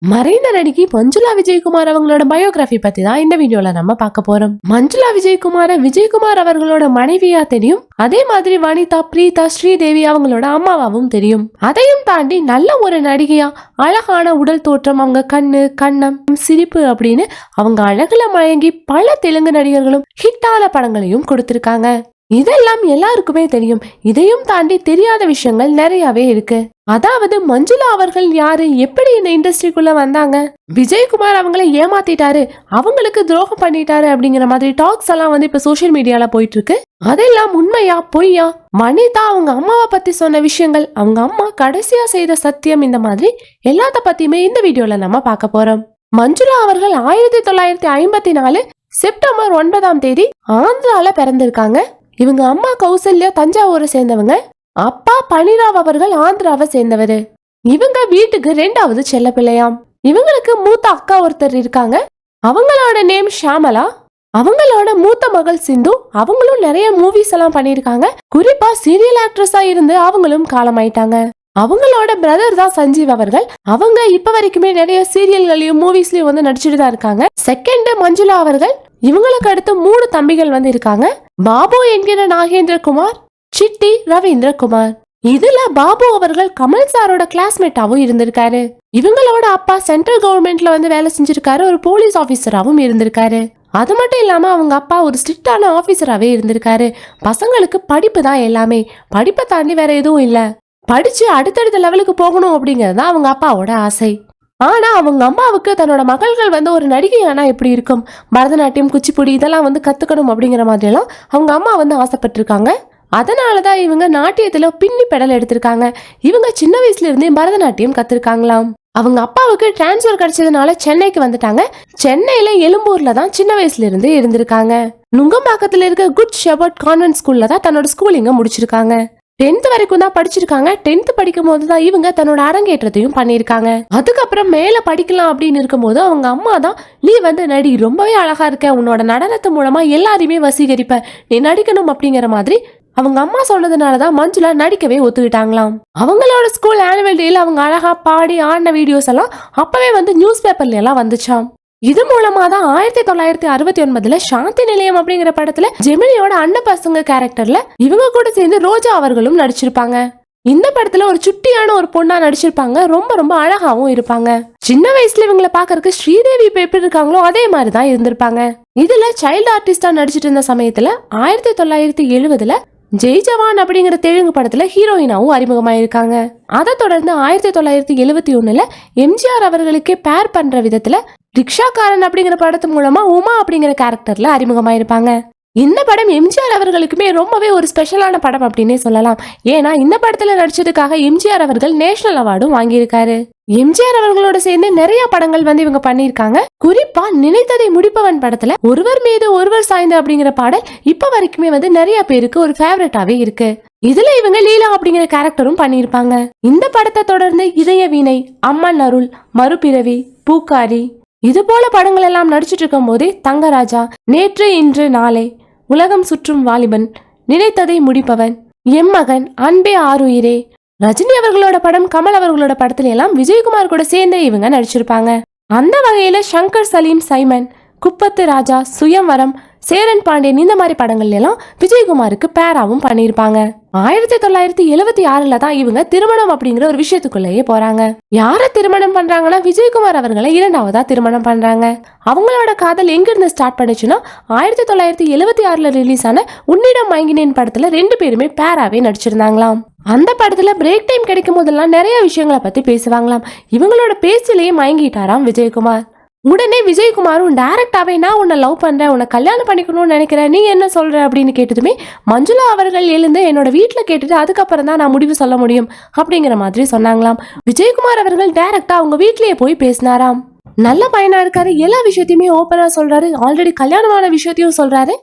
மறைந்த நடிகை மஞ்சுளா விஜயகுமார் அவங்களோட பயோகிராஃபி பத்தி தான் இந்த வீடியோல நம்ம பார்க்க போறோம். மஞ்சுளா விஜயகுமார் அவர்களோட மனைவியா தெரியும். அதே மாதிரி வனிதா, பிரீதா, ஸ்ரீதேவி அவங்களோட அம்மாவாவும் தெரியும். அதையும் தாண்டி நல்ல ஒரு நடிகையா, அழகான உடல் தோற்றம், அவங்க கண்ணு, கண்ணம், சிரிப்பு அப்படின்னு அவங்க அழகுல மயங்கி பல தெலுங்கு நடிகர்களும் ஹிட்டான படங்களையும் கொடுத்திருக்காங்க. இதெல்லாம் எல்லாருக்குமே தெரியும். இதையும் தாண்டி தெரியாத விஷயங்கள் நிறையவே இருக்கு. அதாவது மஞ்சுளா அவர்கள் யாரு, எப்படி இந்த இண்டஸ்ட்ரிக்குள்ள வந்தாங்க, விஜயகுமார் அவங்கள ஏமாத்திட்டாரு, அவங்களுக்கு துரோகம் பண்ணிட்டாரு அப்படிங்கிற மாதிரி டாக்ஸ் எல்லாம் வந்து இப்ப சோசியல் மீடியால போயிட்டு இருக்கு. அதெல்லாம் உண்மையா பொய்யா, வனிதா அவங்க அம்மாவை பத்தி சொன்ன விஷயங்கள், அவங்க அம்மா கடைசியா செய்த சத்தியம், இந்த மாதிரி எல்லாத்த பத்தியுமே இந்த வீடியோல நம்ம பார்க்க போறோம். மஞ்சுளா அவர்கள் 1954 செப்டம்பர் 9 ஆந்திரால பிறந்திருக்காங்க. இவங்க அம்மா கௌசல்யா தஞ்சாவூரை சேர்ந்தவங்க. அப்பா பனிராவ் அவர்கள் ஆந்திராவை சேர்ந்தவரு. இவங்க வீட்டுக்கு 2வது செல்ல பிள்ளையாம். இவங்களுக்கு மூத்த அக்கா ஒருத்தர் இருக்காங்க. அவங்களோட நேம் ஷாமலா. அவங்களோட மூத்த மகள் சிந்து. அவங்களும் நிறைய மூவிஸ் எல்லாம் பண்ணிருக்காங்க. குறிப்பா சீரியல் ஆக்ட்ரஸா இருந்து அவங்களும் காலமாயிட்டாங்க. அவங்களோட பிரதர் தான் சஞ்சீவ் அவர்கள். அவங்க இப்ப வரைக்குமே நிறைய சீரியல்களையும் மூவிஸ்லயும் வந்து நடிச்சுட்டு தான் இருக்காங்க. செகண்ட் மஞ்சுளா அவர்கள். இவங்களுக்கு அடுத்து 3 தம்பிகள் வந்து இருக்காங்க. பாபு என்கிற நாகேந்திரகுமார், சிட்டி, ரவீந்திரகுமார். இதுல பாபு அவர்கள் கமல் சாரோட கிளாஸ்மேட்டாவும் இருந்திருக்காரு. இவங்களோட அப்பா சென்ட்ரல் கவர்மெண்ட்ல வந்து வேலை செஞ்சிருக்காரு. ஒரு போலீஸ் ஆபீசராவும் இருந்திருக்காரு. அது மட்டும் இல்லாம அவங்க அப்பா ஒரு ஸ்ட்ரிக்டான ஆபீசராவே இருந்திருக்காரு. பசங்களுக்கு படிப்பு தான் எல்லாமே. படிப்பை தாண்டி வேற எதுவும் இல்ல. படிச்சு அடுத்தடுத்த லெவலுக்கு போகணும் அப்படிங்கறது தான் அவங்க அப்பாவோட ஆசை. ஆனா அவங்க அம்மாவுக்கு தன்னோட மகள்கள் வந்து ஒரு நடிகை ஆனா எப்படி இருக்கும், பரதநாட்டியம், குச்சிப்புடி இதெல்லாம் வந்து கத்துக்கணும் அப்படிங்கிற மாதிரி எல்லாம் அவங்க அம்மா வந்து ஆசைப்பட்டிருக்காங்க. அதனாலதான் இவங்க நாட்டியத்துல பின்னி பெடல் எடுத்திருக்காங்க. இவங்க சின்ன வயசுல இருந்தே பரதநாட்டியம் கத்துருக்காங்களாம். அவங்க அப்பாவுக்கு டிரான்ஸ்பர் கிடைச்சதுனால சென்னைக்கு வந்துட்டாங்க. சென்னையில எழும்பூர்ல தான் சின்ன வயசுல இருந்து இருந்திருக்காங்க. நுங்கம்பாக்கத்துல இருக்க குட் ஷெபர்ட் கான்வென்ட் ஸ்கூல்ல தான் தன்னோட ஸ்கூலிங்க முடிச்சிருக்காங்க. 10th வரைக்கும் தான் படிச்சிருக்காங்க. 10th படிக்கும் போதுதான் இவங்க தன்னோட அரங்கேற்றத்தையும் பண்ணிருக்காங்க. அதுக்கப்புறம் மேல படிக்கலாம் அப்படின்னு இருக்கும் போது அவங்க அம்மா தான், நீ வந்து நடி, ரொம்பவே அழகா இருக்க, உன்னோட நடனத்து மூலமா எல்லாரையுமே வசீகரிப்ப, நீ நடிக்கணும் அப்படிங்கிற மாதிரி அவங்க அம்மா சொன்னதுனாலதான் மஞ்சுளா நடிக்கவே ஒத்துக்கிட்டாங்களாம். அவங்களோட ஸ்கூல் ஆனுவல் டேல அவங்க அழகா பாடி ஆடின வீடியோஸ் எல்லாம் அப்பவே வந்து நியூஸ் பேப்பர்ல எல்லாம் வந்துச்சாம். இது மூலமா தான் 1969 சாந்தி நிலையம் அப்படிங்கிற படத்துல ஜெமினியோட அண்ணன் பசங்க கேரக்டர்ல இவங்க கூட சேர்ந்து ரோஜா அவர்களும் நடிச்சிருப்பாங்க. இந்த படத்துல ஒரு சுட்டியான ஒரு பொண்ணா நடிச்சிருப்பாங்க. ரொம்ப ரொம்ப அழகாவும் இருப்பாங்க. சின்ன வயசுல இவங்களை பாக்கறதுக்கு ஸ்ரீதேவி இப்ப எப்படி இருக்காங்களோ அதே மாதிரிதான் இருந்திருப்பாங்க. இதுல சைல்டு ஆர்டிஸ்டா நடிச்சிட்டு இருந்த சமயத்துல 1970 ஜெய் ஜவான் அப்படிங்கிற தெலுங்கு படத்துல ஹீரோயினாவும் அறிமுகமாயிருக்காங்க. அதை தொடர்ந்து 1971 எம்ஜிஆர் அவர்களுக்கே பேர் பண்ற விதத்துல ரிக்ஷாக்காரன் அப்படிங்கிற படத்து மூலமா உமா அப்படிங்கிற கேரக்டர்ல அறிமுகமாயிருப்பாங்க. இந்த படம் எம்ஜிஆர் அவர்களுக்குமே ரொம்பவே ஒரு ஸ்பெஷலான படம் அப்படின்னே சொல்லலாம். ஏன்னா இந்த படத்துல நடிச்சதுக்காக எம்ஜிஆர் அவர்கள் நேஷனல் அவார்டும் வாங்கியிருக்காரு. எம்ஜிஆர் அவர்களோட சேர்ந்து நிறைய படங்கள் வந்து இவங்க பண்ணிருக்காங்க. குறிப்பா நினைத்ததை முடிப்பவன் படத்துல ஒருவர் மீது ஒருவர் சாய்ந்து அப்படிங்கிற பாடல் இப்ப வரைக்குமே வந்து நிறைய பேருக்கு ஒரு ஃபேவரட்டாவே இருக்கு. இதுல இவங்க லீலா அப்படிங்கிற கேரக்டரும் பண்ணிருப்பாங்க. இந்த படத்தை தொடர்ந்து இதய வீணை, அம்மன் அருள், மறுபிறவி, பூக்காரி இது போல படங்கள் எல்லாம் நடிச்சிட்டு இருக்கும் போதே தங்கராஜா, நேற்று இன்று நாளை, உலகம் சுற்றும் வாலிபன், நினைத்ததை முடிப்பவன், எம்மகன், அன்பே ஆறுயிரே, ரஜினி அவர்களோட படம், கமல் அவர்களோட படத்துல எல்லாம் விஜயகுமார் கூட சேர்ந்து இவங்க நடிச்சிருப்பாங்க. அந்த வகையில சங்கர், சலீம், சைமன், குப்பத்து ராஜா, சுயம்வரம், சேரன் பாண்டியன் இந்த மாதிரி படங்கள் எல்லாம் விஜயகுமாருக்கு பேராவும் பண்ணிருப்பாங்க. 1976 தான் இவங்க திருமணம் அப்படிங்கிற ஒரு விஷயத்துக்குள்ளேயே போறாங்க. யார திருமணம் பண்றாங்கன்னா விஜயகுமார் அவர்களை 2வதா திருமணம் பண்றாங்க. அவங்களோட காதல் எங்க இருந்து ஸ்டார்ட் பண்ணுச்சுன்னா 1976 ரிலீஸ் ஆன உன்னிடம் மயங்கினேன் படத்துல 2 பேருமே பேராவே நடிச்சிருந்தாங்களாம். அந்த படத்துல பிரேக் டைம் கிடைக்கும் போதெல்லாம் நிறைய விஷயங்களை பத்தி பேசுவாங்களாம். இவங்களோட பேச்சிலேயே மயங்கிட்டாராம் விஜயகுமார். உடனே விஜயகுமாரும் டைரக்டாவே, நான் உன்னை லவ் பண்றேன், உன்னை கல்யாணம் பண்ணிக்கணும்னு நினைக்கிறேன், நீ என்ன சொல்ற அப்படின்னு கேட்டதுமே மஞ்சுளா அவர்கள் எழுந்து என்னோட வீட்டுல கேட்டுட்டு அதுக்கப்புறம் தான் நான் முடிவு சொல்ல முடியும் அப்படிங்கிற மாதிரி சொன்னாங்களாம். விஜயகுமார் அவர்கள் டைரக்டா அவங்க வீட்லயே போய் பேசினாராம். நல்ல பையனா இருக்காரு, எல்லா விஷயத்தையுமே ஓப்பனா சொல்றாரு, ஆல்ரெடி கல்யாணமான விஷயத்தையும் சொல்றாரு.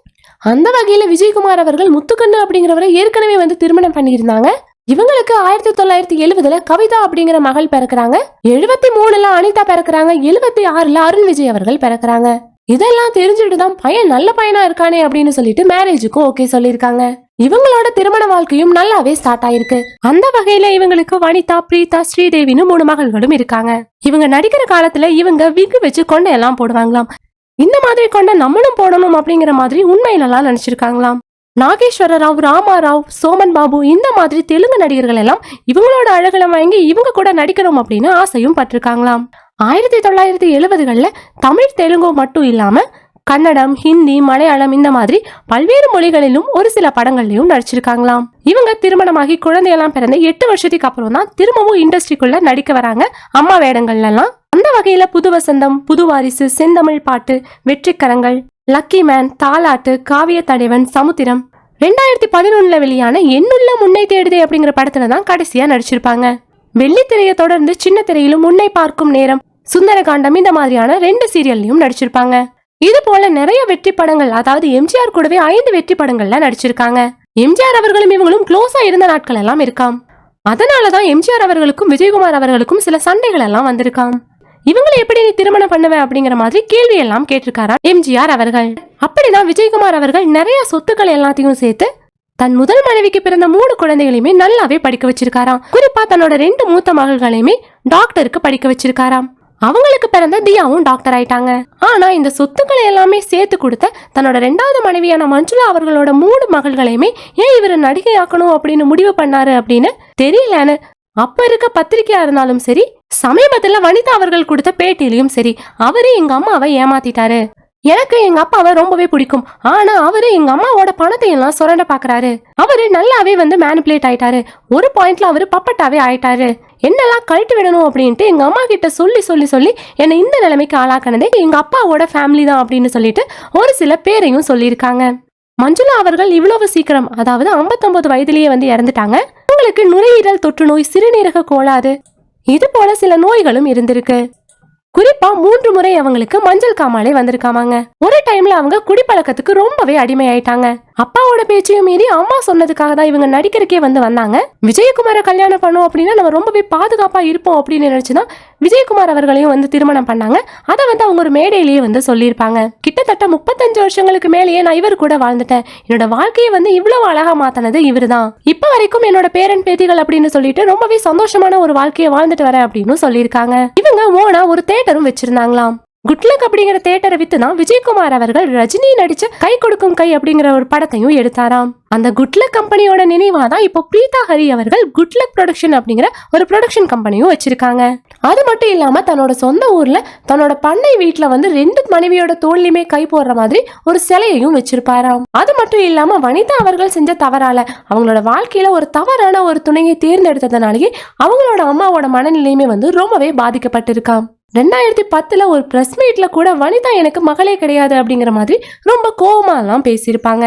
அந்த வகையில விஜயகுமார் அவர்கள் முத்துக்கண்ணு அப்படிங்கிறவரை ஏற்கனவே வந்து திருமணம் பண்ணியிருந்தாங்க. இவங்களுக்கு 1970 கவிதா அப்படிங்கிற மகள் பிறக்கிறாங்க. 73 அனிதா பிறக்கிறாங்க. 76 அருண் விஜய் அவர்கள் பிறக்கிறாங்க. இதெல்லாம் தெரிஞ்சுட்டு தான் பையன் நல்ல பையனா இருக்கானே அப்படின்னு சொல்லிட்டு மேரேஜுக்கும் ஓகே சொல்லியிருக்காங்க. இவங்களோட திருமண வாழ்க்கையும் நல்லாவே ஸ்டார்ட் ஆயிருக்கு. அந்த வகையில இவங்களுக்கு வனிதா, பிரீதா, ஸ்ரீதேவின்னு 3 மகள்களும் இருக்காங்க. இவங்க நடிக்கிற காலத்துல இவங்க விக்கு வச்சு கொண்டையெல்லாம் போடுவாங்களாம். இந்த மாதிரி கொண்ட நம்மளும் போடணும் அப்படிங்கிற மாதிரி உண்மையிலலாம் நினைச்சிருக்காங்களாம். நாகேஸ்வர ராவ், ராமாராவ், சோமன் பாபு இந்த மாதிரி தெலுங்கு நடிகர்கள் எல்லாம் இவங்களோட அழகுல வாங்கி இவங்க கூட நடிக்கணும் அப்படின்னு ஆசையும் பட்டிருக்காங்களாம். 1970களில் தமிழ், தெலுங்கு மட்டும் இல்லாம கன்னடம், ஹிந்தி, மலையாளம் இந்த மாதிரி பல்வேறு மொழிகளிலும் ஒரு சில படங்கள்லயும் நடிச்சிருக்காங்களாம். இவங்க திருமணமாகி குழந்தையெல்லாம் பிறந்து 8 வருஷத்துக்கு அப்புறம் தான் திரும்பவும் இண்டஸ்ட்ரிக்குள்ள நடிக்க வராங்க அம்மா வேடங்கள்ல எல்லாம். அந்த வகையில புது வசந்தம், புது வாரிசு, செந்தமிழ் பாட்டு, வெற்றிக்கரங்கள், லக்கி மேன், தாலாட்டு, காவிய தடைவன், சமுத்திரம், 2011 வெளியான எண்ணுள்ள முன்னை தேடுதே அப்படிங்கிற படத்துல தான் கடைசியா நடிச்சிருப்பாங்க. வெள்ளித்திரையை தொடர்ந்து சின்ன திரையிலும் முன்னை பார்க்கும் நேரம், சுந்தரகாண்டம் இந்த மாதிரியான 2 சீரியல்லையும் நடிச்சிருப்பாங்க. இது போல நிறைய வெற்றி படங்கள், அதாவது எம்ஜிஆர் கூடவே 5 வெற்றி படங்கள்ல நடிச்சிருக்காங்க. எம்ஜிஆர் அவர்களும் இவங்களும் க்ளோஸா இருந்த நாட்கள் எல்லாம் இருக்காம். அதனாலதான் எம்ஜிஆர் அவர்களுக்கும் விஜயகுமார் அவர்களுக்கும் சில சண்டைகள் எல்லாம் வந்திருக்காம். இவங்களை எப்படி நீ திருமணம் பண்ணுவ அப்படிங்கிற மாதிரி கேள்வி எல்லாம் கேட்டிருக்காரா எம்ஜிஆர் அவர்கள். அப்படிதான் விஜயகுமார் அவர்கள் நிறைய சொத்துக்கள் எல்லாத்தையும் சேர்த்து தன் முதல் மனைவிக்கு பிறந்த 3 குழந்தைகளையுமே நல்லாவே படிக்க வச்சிருக்காராம். குறிப்பா தன்னோட 2 மூத்த மகள்களையுமே டாக்டருக்கு படிக்க வச்சிருக்காராம். அவங்களுக்கு பிறந்த தியாவும் டாக்டர் ஆயிட்டாங்க. ஆனா இந்த சொத்துக்களை எல்லாமே சேர்த்து கொடுத்த தன்னோட 2வது மனைவியான மஞ்சுளா அவர்களோட 3 மகள்களையுமே ஏன் இவரை நடிகை ஆக்கணும் அப்படின்னு முடிவு பண்ணாரு அப்படின்னு தெரியலன்னு அப்ப இருக்க பத்திரிகையா இருந்தாலும் சரி, சமீபத்துல வனிதா அவர்கள் கொடுத்த பேட்டியிலையும் சரி, அவரே எங்க அம்மாவை ஏமாத்திட்டாரு, எனக்கு எங்க அப்பாவை ரொம்பவே பிடிக்கும், ஆனா அவரு எங்க அம்மாவோட பணத்தை எல்லாம் சுரண்ட பாக்குறாரு, அவரு நல்லாவே மேனிபுலேட் ஆயிட்டாரு, ஒரு பாயிண்ட்ல அவரு பப்பட்டாவே ஆயிட்டாரு, என்னெல்லாம் கழட்டி விடணும் அப்படின்ட்டு எங்க அம்மா கிட்ட சொல்லி சொல்லி சொல்லி என்னை இந்த நிலைமைக்கு ஆளாக்கினதே எங்க அப்பாவோட ஃபேமிலி தான் அப்படின்னு சொல்லிட்டு ஒரு சில பேரையும் சொல்லியிருக்காங்க. மஞ்சுளா அவர்கள் இவ்வளவு சீக்கிரம், அதாவது 59 வயதிலேயே இறந்துட்டாங்க. அவங்களுக்கு நுரையீரல் தொற்று நோய், சிறுநீரக கோளாறு இது போல சில நோய்களும் இருந்திருக்கு. குறிப்பா 3 முறை அவங்களுக்கு மஞ்சள் காமாலை வந்திருக்காமாங்க. ஒரு டைம்ல அவங்க குடிப்பழக்கத்துக்கு ரொம்பவே அடிமையாயிட்டாங்க. அப்பாவோட பேச்சையும் மீறி அம்மா சொன்னதுக்காக தான் இவங்க நடிக்கிறக்கே வந்தாங்க. விஜயகுமார கல்யாணம் பண்ணோம் அப்படின்னா நம்ம ரொம்பவே பாதுகாப்பா இருப்போம் அப்படின்னு நினைச்சுதான் விஜயகுமார் அவர்களையும் திருமணம் பண்ணாங்க. அதை அவங்க ஒரு மேடையிலேயே சொல்லியிருப்பாங்க. கிட்டத்தட்ட 35 வருஷங்களுக்கு மேலேயே நான் இவர் கூட வாழ்ந்துட்டேன், என்னோட வாழ்க்கையை இவ்வளவு அழகா மாத்தினது இவரு தான், இப்ப வரைக்கும் என்னோட பேரன் பேத்திகள் அப்படின்னு சொல்லிட்டு ரொம்பவே சந்தோஷமான ஒரு வாழ்க்கையை வாழ்ந்துட்டு வரேன் அப்படின்னு சொல்லியிருக்காங்க. இவங்க ஓனா ஒரு தியேட்டரும் வச்சிருந்தாங்களாம். குட்லக் அப்படிங்கிற தியேட்டரை வித்துதான் விஜயகுமார் அவர்கள் ரஜினி நடிச்ச கை கொடுக்கும் கை அப்படிங்கிற ஒரு படத்தையும் எடுத்தாராம். அந்த குட்லக் கம்பெனியோட நினைவாதான் இப்போ பிரீதா ஹரி அவர்கள் குட்லக் ப்ரொடக்ஷன் அப்படிங்கிற ஒரு ப்ரொடக்ஷன் கம்பெனியும் வச்சிருக்காங்க. அது மட்டும் இல்லாம தன்னோட சொந்த ஊர்ல தன்னோட பண்ணை வீட்டுல 2 மனைவியோட தோல்லையுமே கை போடுற மாதிரி ஒரு சிலையையும் வச்சிருப்பாராம். அது மட்டும் இல்லாம வனிதா அவர்கள் செஞ்ச தவறால அவங்களோட வாழ்க்கையில ஒரு தவறான ஒரு துணையை தேர்ந்தெடுத்ததுனாலேயே அவங்களோட அம்மாவோட மனநிலையுமே ரொம்பவே பாதிக்கப்பட்டிருக்காம். 2010 ஒரு பிரஸ் மீட்ல கூட வனிதா எனக்கு மகளே கிடையாது அப்படிங்கிற மாதிரி ரொம்ப கோவமா எல்லாம் பேசியிருப்பாங்க.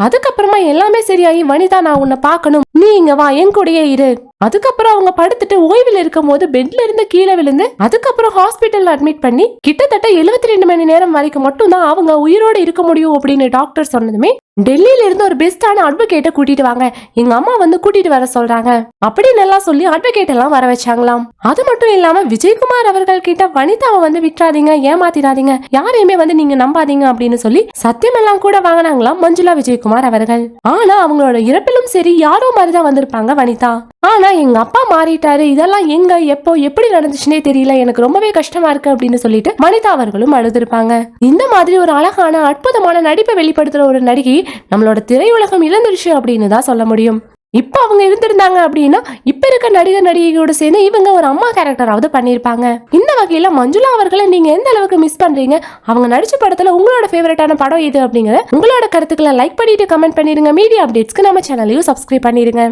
அதுக்கப்புறமா எல்லாமே சரியாயி வனிதா நான் உன்னை பார்க்கணும், நீ இங்க வா, என் கூடயே இரு. அதுக்கப்புறம் அவங்க படுத்துட்டு ஓய்வில் இருக்கும் போது பெட்ல இருந்து கீழே விழுந்து அதுக்கப்புறம் ஹாஸ்பிட்டல்ல அட்மிட் பண்ணி கிட்டத்தட்ட 72 மணி நேரம் வரைக்கும் மட்டும் தான் அவங்க உயிரோட இருக்க முடியும் அப்படின்னு டாக்டர் சொன்னதுமே டெல்லியில இருந்து ஒரு பெஸ்டான அட்வொகேட்டை கூட்டிட்டு வாங்க, எங்க அம்மா கூட்டிட்டு வர சொல்றாங்க அப்படின்னு எல்லாம் சொல்லி அட்வொகேட் எல்லாம் வர வச்சாங்களாம். அது மட்டும் இல்லாம விஜயகுமார் அவர்கள் கிட்ட வனிதாவை விட்டுறாதீங்க, ஏமாத்திராதீங்க, யாரையுமே நீங்க நம்பாதீங்க அப்படின்னு சொல்லி சத்தியம் எல்லாம் கூட வாங்கினாங்களாம் மஞ்சுளா விஜயகுமார் அவர்கள். ஆனா அவங்களோட இறப்பிலும் சரி யாரோ மாதிரிதான் வந்திருப்பாங்க வனிதா. ஆனா எங்க அப்பா மாறிட்டாரு, இதெல்லாம் எங்க எப்போ எப்படி நடந்துச்சுன்னே தெரியல, எனக்கு ரொம்பவே கஷ்டமா இருக்கு அப்படின்னு சொல்லிட்டு வனிதா அவர்களும் அழுதுருப்பாங்க. இந்த மாதிரி ஒரு அழகான அற்புதமான நடிப்பை வெளிப்படுத்துற ஒரு நடிகை நம்மளோட திரையுலகம் இழந்துருச்சு அப்படின்னு தான் சொல்ல முடியும். இப்ப அவங்க இருந்திருந்தாங்க அப்படின்னா இப்ப இருக்க நடிகர் நடிகையோட சேர்ந்து இவங்க ஒரு அம்மா கேரக்டராவது பண்ணிருப்பாங்க. இந்த வகையில மஞ்சுளா அவர்களை நீங்க எந்த அளவுக்கு மிஸ் பண்றீங்க, அவங்க நடிச்ச படத்துல உங்களோட ஃபேவரட்டான படம் எது அப்படிங்கறத உங்களோட கருத்துக்களை லைக் பண்ணிட்டு கமெண்ட் பண்ணிருங்க. மீடியா அப்டேட்ஸ்க்கு நம்ம சேனலையும் சப்ஸ்கிரைப் பண்ணிருங்க.